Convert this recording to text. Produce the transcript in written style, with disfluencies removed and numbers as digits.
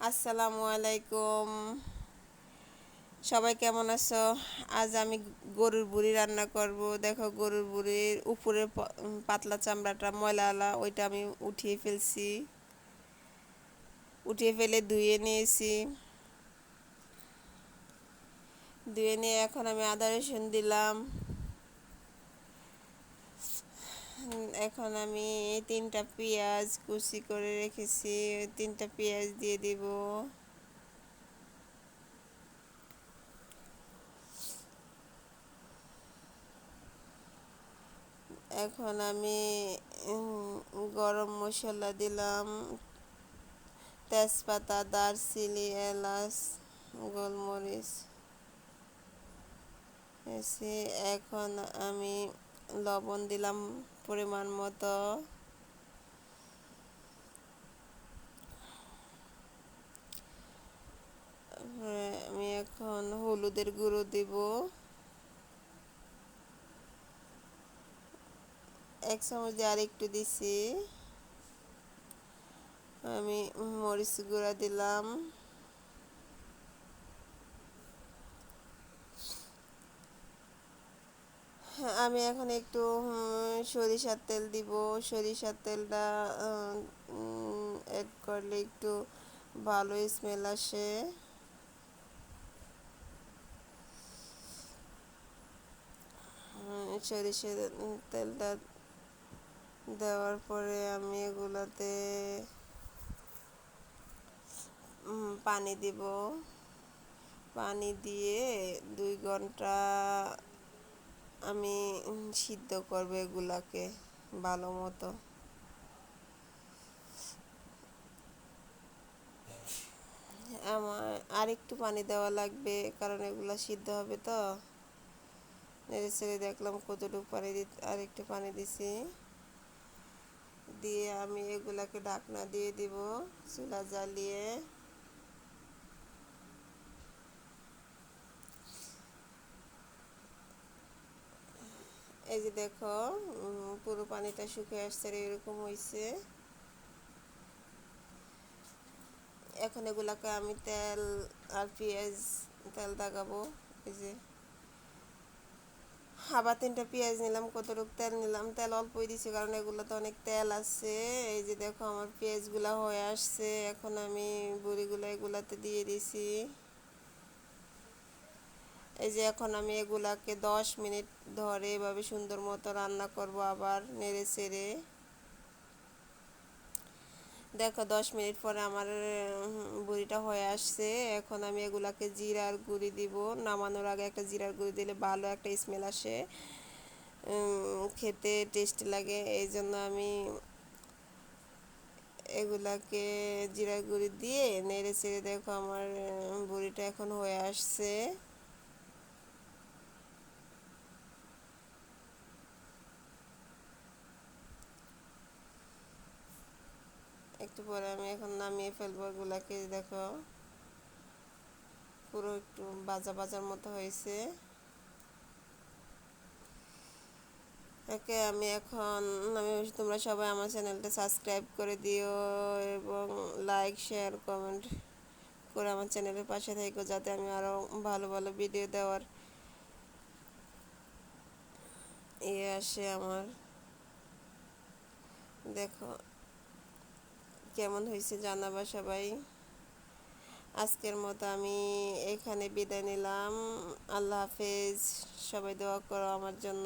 আসসালামু আলাইকুম। সবাই কেমন আছো? আজ আমি গরুর বুড়ি রান্না করব। দেখো, গরুর বুড়ির উপরে পাতলা চামড়াটা ময়লা ওইটা আমি উঠিয়ে ফেলছি। উঠিয়ে ফেলে ধুয়ে নিয়েছি। ধুয়ে নিয়ে এখন আমি আদা রসুন দিলাম। এখন আমি 3টা পেঁয়াজ কুচি করে রেখেছি, 3টা পেঁয়াজ দিয়ে দিব। এখন আমি গরম মশলা দিলাম, তেজপাতা, দারচিনি, এলাচ, গোলমরিচ এসে এখন আমি লবণ দিলাম পরিমাণ মতো। আমি এখন হলুদের গুঁড়ো দিব 1 চামচ দিয়ে আর একটু দিছি। আমি মরিচ গুঁড়া দিলাম। আমি এখন একটু সরিষার তেল দিব। সরিষার তেলটা অ্যাড করলে একটু ভালো স্মেল আসে। সরিষার তেলটা দেওয়ার পরে আমি এগুলাতে পানি দিব। পানি দিয়ে 2 ঘন্টা আমি সিদ্ধ করব এগুলাকে ভালো মতো। আমার আর একটু পানি দেওয়া লাগবে, কারণ এগুলা সিদ্ধ হবে তো। নেড়ে চেড়ে দেখলাম কতটুকু পানি আর একটু পানি দিছি। দিয়ে আমি এগুলাকে ঢাকনা দিয়ে দিব চুলা জ্বালিয়ে। এই যে দেখো, পুরো পানিটা শুকিয়ে আসছে, এরকম হয়েছে। এখন এগুলাকে আমি তেল আর পেঁয়াজ তেল দাগাবো। এই যে আবার 3টা পেঁয়াজ নিলাম, কতটুকু তেল নিলাম, তেল অল্পই দিছি কারণ এগুলোতে অনেক তেল আছে। এই যে দেখো আমার পেঁয়াজগুলা হয়ে আসছে। এখন আমি বড়িগুলো এগুলাতে দিয়ে দিছি। এই যে এখন আমি এগুলাকে 10 মিনিট ধরে এভাবে সুন্দর মতো রান্না করব, আবার নেড়ে চেড়ে। দেখো 10 মিনিট পরে আমার বড়িটা হয়ে আসছে। এখন আমি এগুলাকে জিরার গুঁড়ি দিব। নামানোর আগে একটা জিরার গুঁড়ি দিলে ভালো একটা স্মেল আসে, খেতে টেস্ট লাগে। এই জন্য আমি এগুলাকে জিরার গুঁড়ি দিয়ে নেড়ে চেড়ে, দেখো আমার বড়িটা এখন হয়ে আসছে। একটু পরে আমি এখন নামিয়ে ফেলবো এগুলাকে। দেখো পুরো একটু বাজার মতো হয়েছে। আমি এখন তোমরা সবাই আমার চ্যানেলটা সাবস্ক্রাইব করে দিও এবং লাইক শেয়ার কমেন্ট করে আমার চ্যানেলের পাশে থেকো, যাতে আমি আরও ভালো ভালো ভিডিও দেওয়ার আসে আমার। দেখো কেমন হয়েছে জানাবা সবাই। আজকের মতো আমি এখানে বিদায় নিলাম। আল্লাহ হাফেজ। সবাই দোয়া করো আমার জন্য।